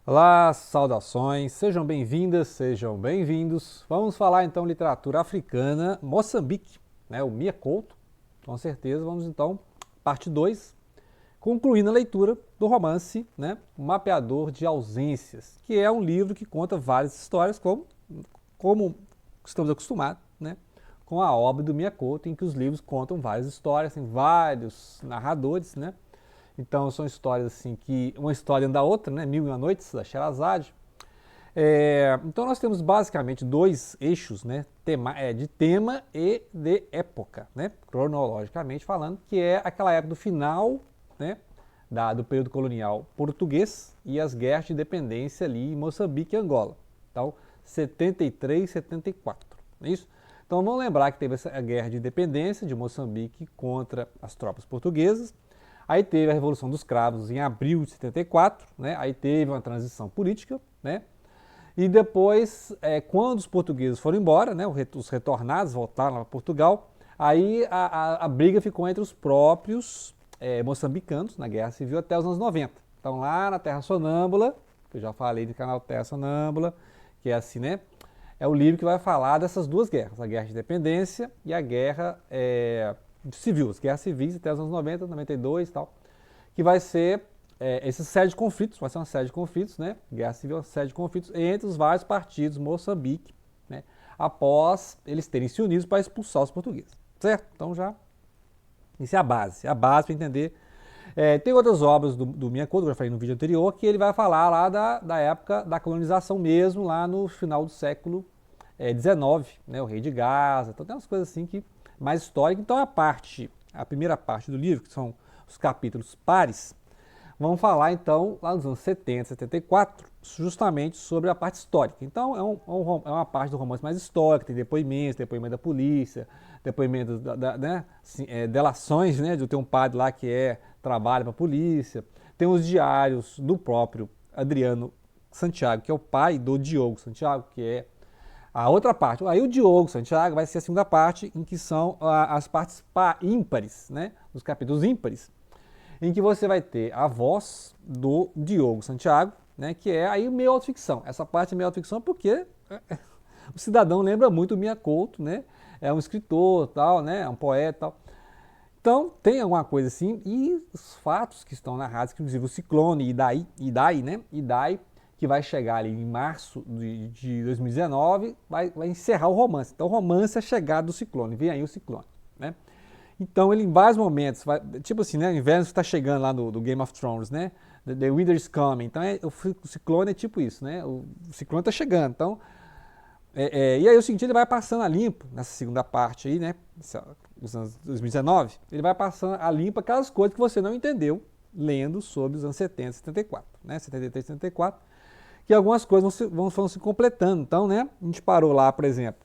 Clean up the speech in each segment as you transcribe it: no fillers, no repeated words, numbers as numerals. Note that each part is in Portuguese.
Olá, saudações, sejam bem-vindas, sejam bem-vindos. Vamos falar então literatura africana, Moçambique, né, o Mia Couto, com certeza. Vamos então, parte 2, concluindo a leitura do romance, né, O Mapeador de Ausências, que é um livro que conta várias histórias, como estamos acostumados, né, com a obra do Mia Couto, em que os livros contam várias histórias, tem vários narradores, né. Então são histórias assim que uma história da outra, né? Mil e uma Noites, da Sherazade. Então nós temos basicamente dois eixos, né? De tema e de época, né? Cronologicamente falando, que é aquela época do final, né? Do período colonial português e as guerras de independência ali em Moçambique e Angola. Então, 73, 74. É isso? Então vamos lembrar que teve essa guerra de independência de Moçambique contra as tropas portuguesas. Aí teve a Revolução dos Cravos em abril de 74, né? Aí teve uma transição política, né? E depois, quando os portugueses foram embora, né? Os retornados voltaram para Portugal, aí a briga ficou entre os próprios moçambicanos na Guerra Civil até os anos 90. Então lá na Terra Sonâmbula, que eu já falei do canal Terra Sonâmbula, que é assim, né? É o livro que vai falar dessas duas guerras, a Guerra de Independência e a Guerra Civil, as guerras civis até os anos 90, 92 e tal, que vai ser essa série de conflitos, vai ser uma série de conflitos, né? Guerra civil, uma série de conflitos entre os vários partidos Moçambique, né? Após eles terem se unido para expulsar os portugueses, certo? Então já, isso é a base para entender. Tem outras obras do Mia Couto, que eu já falei no vídeo anterior, que ele vai falar lá da época da colonização mesmo, lá no final do século XIX, né? O Rei de Gaza, então tem umas coisas assim que mais histórica. Então a primeira parte do livro, que são os capítulos pares, vão falar então lá nos anos 70, 74, justamente sobre a parte histórica. Então é uma parte do romance mais histórica, tem depoimentos, depoimento da polícia, depoimentos né, assim, delações, né, de ter um padre lá que trabalha para a polícia, tem os diários do próprio Adriano Santiago, que é o pai do Diogo Santiago, que é a outra parte. Aí o Diogo Santiago vai ser a segunda parte, em que são as partes ímpares, né? Os capítulos ímpares, em que você vai ter a voz do Diogo Santiago, né? Que é aí meio autoficção. Essa parte é meio autoficção porque o cidadão lembra muito o Mia Couto, né? É um escritor, tal, né? É um poeta, tal. Então tem alguma coisa assim, e os fatos que estão narrados, inclusive o ciclone Idai, né? Idai, que vai chegar ali em março de 2019, vai encerrar o romance. Então o romance é a chegada do ciclone, vem aí o ciclone, né? Então ele em vários momentos, tipo assim, né? O inverno está chegando lá do Game of Thrones, né? The Winter is coming. Então o ciclone é tipo isso, né? O ciclone está chegando. Então, e aí o seguinte, ele vai passando a limpo, nessa segunda parte aí, né? Os anos 2019, ele vai passando a limpo aquelas coisas que você não entendeu lendo sobre os anos 70, 74, né? 73, 74, que algumas coisas vão se completando. Então, né? A gente parou lá, por exemplo,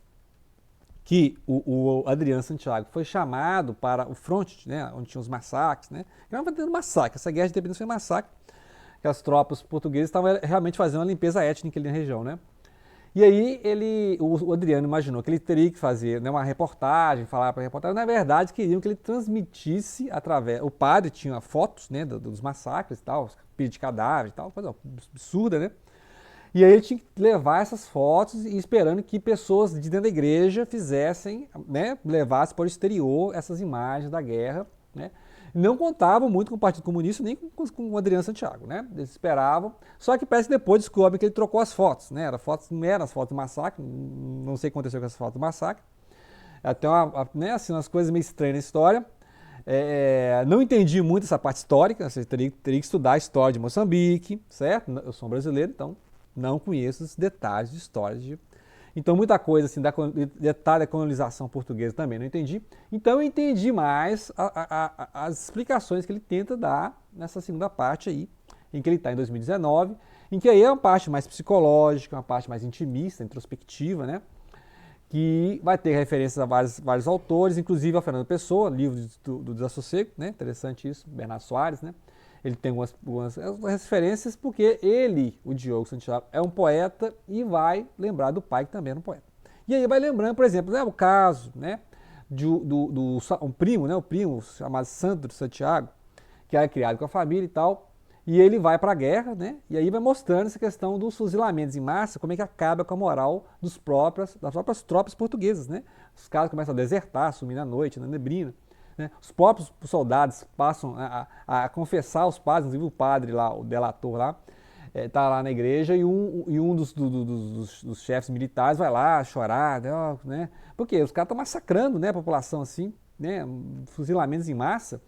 que o Adriano Santiago foi chamado para o fronte, né, onde tinha os massacres, né? Que não tendo massacre, essa guerra de independência foi massacre, que as tropas portuguesas estavam realmente fazendo uma limpeza étnica ali na região, né? E aí o Adriano imaginou que ele teria que fazer, né, uma reportagem, falar para a reportagem. Na verdade, queriam que ele transmitisse através. O padre tinha fotos, né, dos massacres e tal, pilha de cadáver e tal, coisa absurda, né? E aí ele tinha que levar essas fotos e esperando que pessoas de dentro da igreja fizessem, né, levassem para o exterior essas imagens da guerra, né? Não contavam muito com o Partido Comunista nem com o Adriano Santiago, né? Eles esperavam, só que parece que depois descobre que ele trocou as fotos, né? Não eram as fotos do massacre, não sei o que aconteceu com essas fotos do massacre. Até né, assim, umas coisas meio estranhas na história. Não entendi muito essa parte histórica, você teria que estudar a história de Moçambique, certo? Eu sou um brasileiro, então não conheço os detalhes de história Então muita coisa assim, detalhe da colonização portuguesa também não entendi. Então eu entendi mais as explicações que ele tenta dar nessa segunda parte aí, em que ele está em 2019, em que aí é uma parte mais psicológica, uma parte mais intimista, introspectiva, né? Que vai ter referências a vários autores, inclusive a Fernando Pessoa, livro do Desassossego, né? Interessante isso, Bernardo Soares, né? Ele tem algumas referências porque ele, o Diogo Santiago, é um poeta e vai lembrar do pai que também era um poeta. E aí vai lembrando, por exemplo, né, o caso, né, um primo, né, o primo chamado Sandro Santiago, que era criado com a família e tal, E ele vai para a guerra, né? E aí vai mostrando essa questão dos fuzilamentos em massa, como é que acaba com a moral das próprias tropas portuguesas, né? Os caras começam a desertar, sumir na noite, na neblina. Né? Os próprios soldados passam a confessar aos padres, inclusive o padre lá, o delator lá, tá lá na igreja e um dos chefes militares vai lá chorar, né? Porque os caras estão massacrando, né, a população assim, né? Fuzilamentos em massa.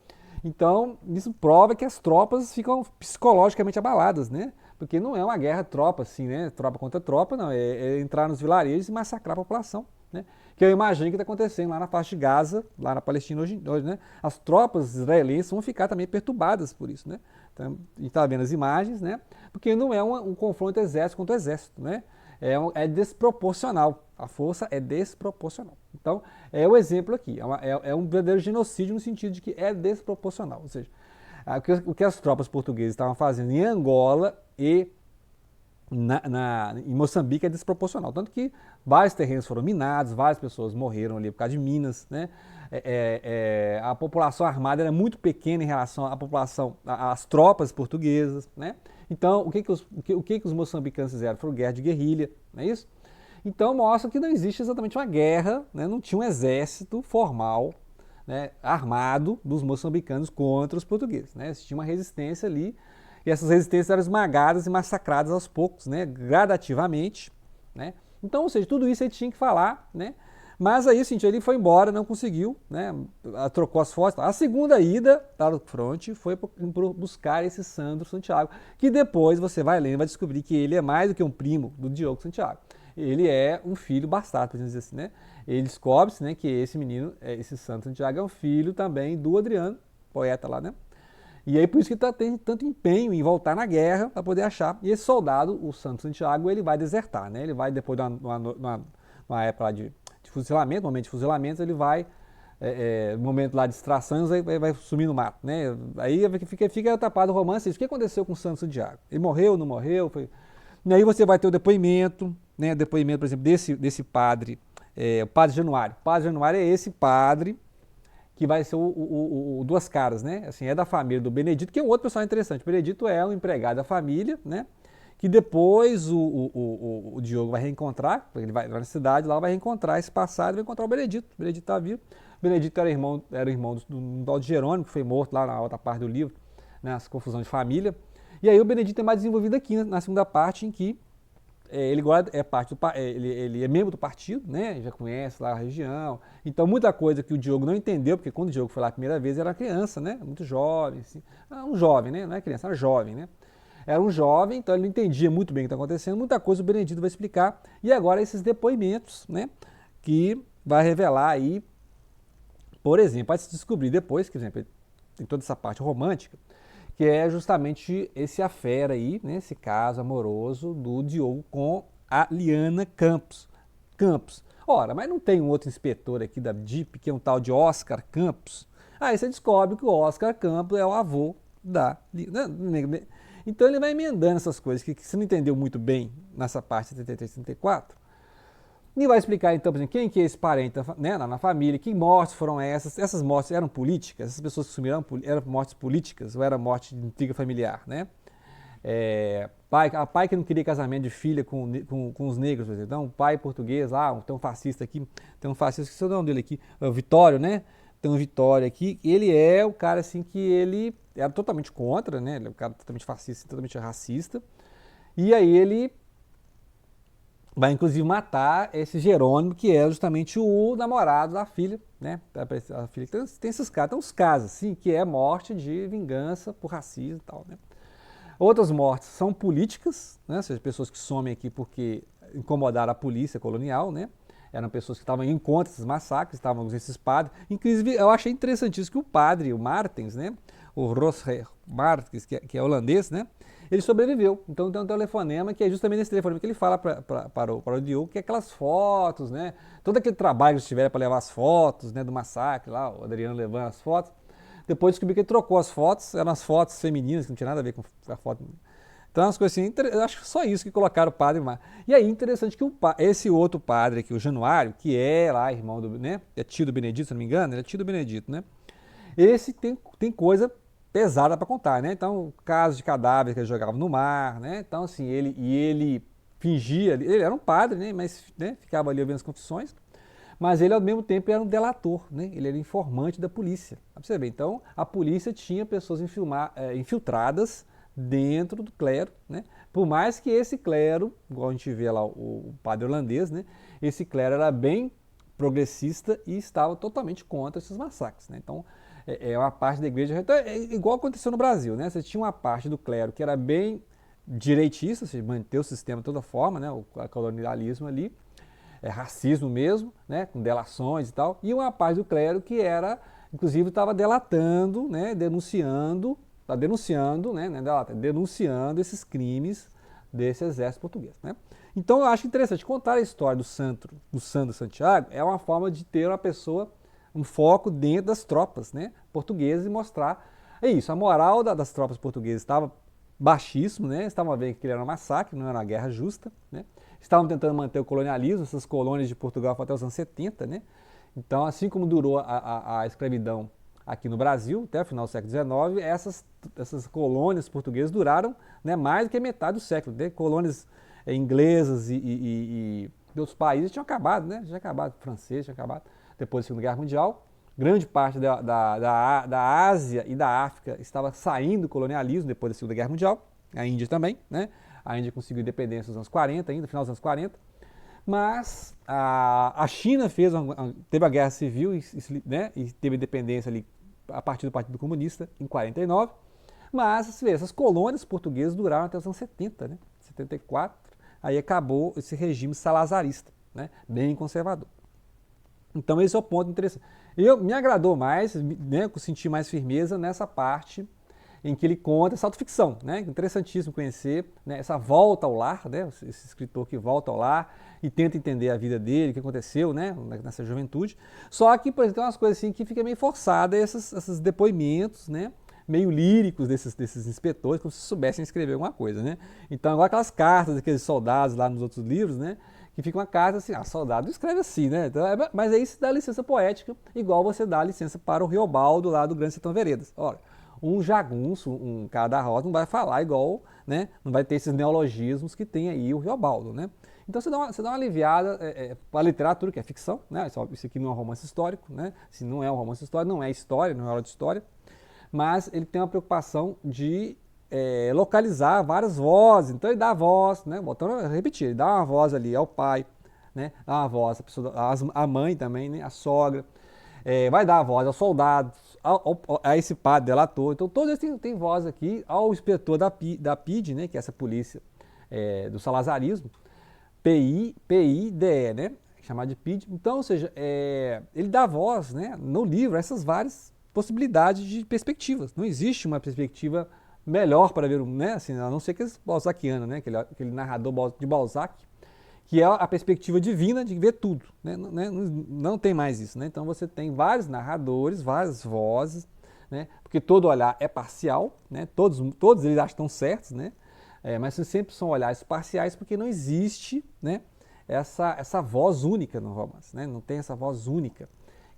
Então, isso prova que as tropas ficam psicologicamente abaladas, né? Porque não é uma guerra tropa, assim, né? Tropa contra tropa, não. É entrar nos vilarejos e massacrar a população, né? Que eu imagino que está acontecendo lá na faixa de Gaza, lá na Palestina hoje, né? As tropas israelenses vão ficar também perturbadas por isso, né? Então, a gente está vendo as imagens, né? Porque não é um confronto exército contra exército, né? É desproporcional. A força é desproporcional. Então, é o exemplo aqui. É um verdadeiro genocídio no sentido de que é desproporcional. Ou seja, o que as tropas portuguesas estavam fazendo em Angola e em Moçambique é desproporcional. Tanto que vários terrenos foram minados, várias pessoas morreram ali por causa de minas, né? A população armada era muito pequena em relação à população, às tropas portuguesas, né? Então, o que os moçambicanos fizeram? Foi guerra de guerrilha, não é isso? Então, mostra que não existe exatamente uma guerra, né? Não tinha um exército formal, né, armado dos moçambicanos contra os portugueses, né? Existia uma resistência ali, e essas resistências eram esmagadas e massacradas aos poucos, né, gradativamente, né? Então, ou seja, tudo isso ele tinha que falar, né? Mas aí, assim, ele foi embora, não conseguiu, né? Trocou as fotos. A segunda ida para o fronte foi buscar esse Sandro Santiago, que depois você vai lendo, vai descobrir que ele é mais do que um primo do Diogo Santiago. Ele é um filho bastardo, por dizer assim, né? Ele descobre-se, né, que esse menino, esse Sandro Santiago, é um filho também do Adriano, poeta lá, né? E aí por isso que tem tanto empenho em voltar na guerra para poder achar. E esse soldado, o Santos Santiago, ele vai desertar, né? Ele vai, depois de uma época lá de fuzilamento, momento de fuzilamento, ele vai, no momento lá de extrações, vai sumir no mato, né? Aí fica tapado o romance. O que aconteceu com o Santos Santiago? Ele morreu, não morreu? E aí você vai ter o depoimento, né? Depoimento, por exemplo, desse padre, o padre Januário. O padre Januário é esse padre que vai ser o Duas Caras, né? Assim, é da família do Benedito, que é um outro personagem interessante. O Benedito é um empregado da família, né? Que depois o Diogo vai reencontrar, ele vai na cidade, lá vai reencontrar esse passado, vai encontrar o Benedito. O Benedito está vivo. O Benedito era irmão do tal de Jerônimo, que foi morto lá na outra parte do livro, né? As confusões de família. E aí o Benedito é mais desenvolvido aqui, na segunda parte, em que ele agora ele é membro do partido, né? Já conhece lá a região. Então, muita coisa que o Diogo não entendeu, porque quando o Diogo foi lá a primeira vez, era criança, né? Muito jovem, assim. Um jovem, né? Não é criança, era jovem, né? Era um jovem, então ele não entendia muito bem o que está acontecendo. Muita coisa o Benedito vai explicar. E agora esses depoimentos, né? Que vai revelar aí, por exemplo, vai se descobrir depois, que, por exemplo, tem toda essa parte romântica, que é justamente esse affair aí, né, esse caso amoroso do Diogo com a Liana Campos. Ora, mas não tem um outro inspetor aqui da DIP, que é um tal de Oscar Campos? Aí você descobre que o Oscar Campos é o avô da Liana. Então ele vai emendando essas coisas que você não entendeu muito bem nessa parte 73 e 74. E vai explicar, então, por exemplo, quem que é esse parente, né, na família, que mortes foram essas mortes eram políticas, essas pessoas que sumiram eram mortes políticas ou era morte de intriga familiar, né? Pai que não queria casamento de filha com os negros, por exemplo. Então, um pai português lá, tem um fascista aqui, esqueci o nome dele aqui, é o Vitório, né? Tem um Vitório aqui, ele é o cara assim que ele era totalmente contra, né? Ele é um cara totalmente fascista, totalmente racista. E aí ele vai inclusive matar esse Jerônimo, que é justamente o namorado da filha, né? A filha tem esses casos, tem uns casos assim, que é morte de vingança por racismo e tal, né? Outras mortes são políticas, né? Ou seja, pessoas que somem aqui porque incomodaram a polícia colonial, né? Eram pessoas que estavam em contra desses massacres, estavam esses padres. Inclusive, eu achei interessantíssimo que o padre, o Martens, né? O Rosher Martens, que é holandês, né? Ele sobreviveu. Então tem um telefonema que é justamente esse telefonema que ele fala para o Diogo, que é aquelas fotos, né? Todo aquele trabalho que eles tiveram para levar as fotos, né, do massacre lá, o Adriano levando as fotos. Depois descobri que ele trocou as fotos, eram as fotos femininas, que não tinha nada a ver com a foto. Então, as coisas assim, eu acho que só isso que colocaram o padre Mar. E aí, interessante que esse outro padre aqui, o Januário, que é lá irmão né? É tio do Benedito, se não me engano, ele é tio do Benedito, né? Esse tem coisa pesada para contar, né? Então, casos de cadáveres que ele jogava no mar, né? Então, assim, ele fingia, ele era um padre, né? Mas, né, ficava ali ouvindo as confissões, mas ele ao mesmo tempo era um delator, né? Ele era informante da polícia. Pra você ver, então a polícia tinha pessoas infiltradas dentro do clero, né? Por mais que esse clero, igual a gente vê lá o padre holandês, né? Esse clero era bem progressista e estava totalmente contra esses massacres, né? Então é uma parte da igreja, então, é igual aconteceu no Brasil, né? Você tinha uma parte do clero que era bem direitista, se manter o sistema de toda forma, né? O colonialismo ali, racismo mesmo, né, com delações e tal, e uma parte do clero que era, inclusive, estava delatando, né, denunciando, denunciando esses crimes desse exército português, né. Então eu acho interessante contar a história do Santo Santiago, é uma forma de ter uma pessoa, um foco dentro das tropas, né, portuguesas e mostrar, é isso, a moral das tropas portuguesas estava baixíssimo, né, estavam vendo que ele era um massacre, não era uma guerra justa, né. Estavam tentando manter o colonialismo, essas colônias de Portugal até os anos 70, né? Então, assim como durou a escravidão aqui no Brasil, até o final do século XIX, essas colônias portuguesas duraram, né, mais do que metade do século. Né? Colônias inglesas e de outros países tinham acabado, né? Já acabado, francês tinha acabado depois da Segunda Guerra Mundial. Grande parte da Ásia e da África estava saindo do colonialismo depois da Segunda Guerra Mundial, a Índia também, né? A Índia conseguiu independência nos anos 40, ainda, no final dos anos 40. Mas a China teve a guerra civil, né, e teve independência ali a partir do Partido Comunista em 49. Mas você vê, essas colônias portuguesas duraram até os anos 70, né, 74. Aí acabou esse regime salazarista, né, bem conservador. Então esse é o ponto interessante. Me agradou mais, né, eu senti mais firmeza nessa parte em que ele conta essa autoficção, né? Interessantíssimo conhecer, né, essa volta ao lar, né? Esse escritor que volta ao lar e tenta entender a vida dele, o que aconteceu, né, nessa juventude. Só que, por exemplo, tem umas coisas assim que fica meio forçada, esses depoimentos, né, meio líricos desses inspetores, como se soubessem escrever alguma coisa, né? Então, igual aquelas cartas daqueles soldados lá nos outros livros, né, que fica uma carta assim, soldado escreve assim, né? Então, mas aí se dá licença poética, igual você dá licença para o Riobaldo lá do Grande Sertão Veredas. Olha, um jagunço, um cara da roça, não vai falar igual, né? Não vai ter esses neologismos que tem aí o Riobaldo, né? Então você dá uma aliviada para a literatura, que é ficção, né? Isso aqui não é um romance histórico, né? Se não é um romance histórico, não é história, não é aula de história. Mas ele tem uma preocupação de localizar várias vozes. Então ele dá a voz, né? Voltando a repetir, ele dá uma voz ali ao pai, né? Dá uma voz à mãe também, né? A sogra. Vai dar a voz aos soldados, a esse padre delator. Então todos eles têm voz aqui, ao inspetor da PIDE, né, que é essa polícia do salazarismo, PIDE, né, chamado de PIDE. Então, ou seja, ele dá voz, né, no livro a essas várias possibilidades de perspectivas. Não existe uma perspectiva melhor para ver, né, assim, a não ser aquele balzaquiano, né, aquele narrador de Balzac, que é a perspectiva divina de ver tudo, né? Não tem mais isso, né? Então você tem vários narradores, várias vozes, né? Porque todo olhar é parcial, né? Todos eles acham que estão certos, né? Mas sempre são olhares parciais porque não existe, né, essa voz única no romance, né? Não tem essa voz única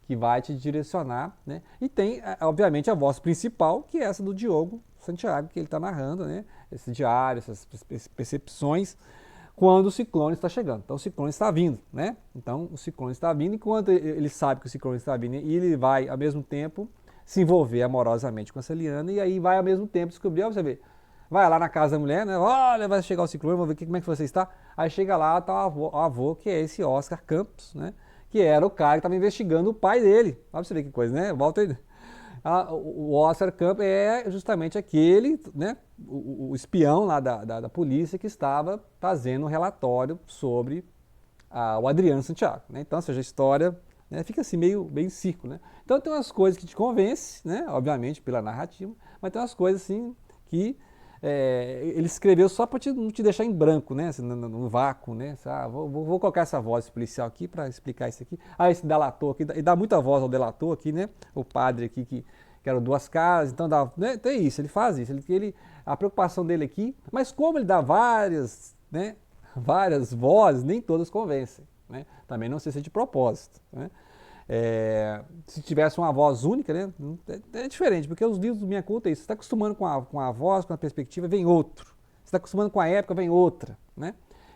que vai te direcionar, né? E tem, obviamente, a voz principal, que é essa do Diogo Santiago, que ele está narrando, né? Esse diário, essas percepções, quando o ciclone está chegando. Então o ciclone está vindo, né? Então o ciclone está vindo, e quando ele sabe que o ciclone está vindo, e ele vai ao mesmo tempo se envolver amorosamente com essa Liana, e aí vai ao mesmo tempo descobrir, ó, você vê, vai lá na casa da mulher, né? Olha, vai chegar o ciclone, vamos ver como é que você está. Aí chega lá, tá o avô, que é esse Oscar Campos, né? Que era o cara que estava investigando o pai dele. Olha pra você ver que coisa, né? Volta aí. O Oscar Campos é justamente aquele, né, o espião lá da polícia que estava fazendo um relatório sobre o Adriano Santiago. Né? Então, ou seja, a história, né, fica assim meio em círculo. Né? Então tem umas coisas que te convencem, né, obviamente pela narrativa, mas tem umas coisas assim que ele escreveu só para não te deixar em branco, né, assim, no vácuo. Né? Vou colocar essa voz policial aqui para explicar isso aqui. Esse delator aqui, e dá muita voz ao delator aqui, né? O padre aqui que eram duas caras, então dá, né? Então é isso, ele faz isso. A preocupação dele aqui, mas como ele dá várias, né, várias vozes, nem todas convencem. Né? Também não sei se é de propósito. Né? Se tivesse uma voz única, né? É diferente, porque os livros do Minha Couto é isso. Você está acostumando com a voz, com a perspectiva, vem outro. Você está acostumando com a época, vem outra, né?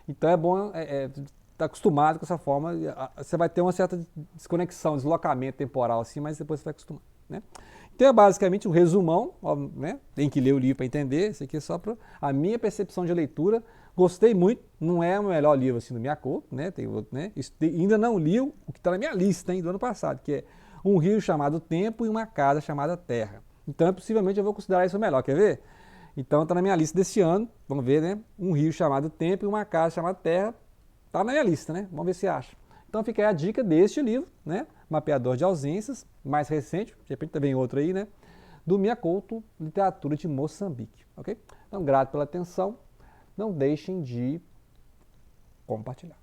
Então é bom estar acostumado com essa forma. Você vai ter uma certa desconexão, deslocamento temporal assim, mas depois você vai acostumar, né? Então é basicamente um resumão, né? Tem que ler o livro para entender. Isso aqui é só para a minha percepção de leitura. Gostei muito, não é o melhor livro assim do Minha Couto, né? Tem outro, né? Ainda não li o que está na minha lista, hein, do ano passado, que é Um Rio Chamado Tempo e Uma Casa Chamada Terra. Então, possivelmente eu vou considerar isso o melhor, quer ver? Então está na minha lista desse ano, vamos ver, né? Um Rio Chamado Tempo e Uma Casa Chamada Terra, está na minha lista, né? Vamos ver se acha. Então fica aí a dica deste livro, né? Mapeador de Ausências, mais recente, de repente também outro aí, né? Do Minha Couto, Literatura de Moçambique, ok? Então, grato pela atenção. Não deixem de compartilhar.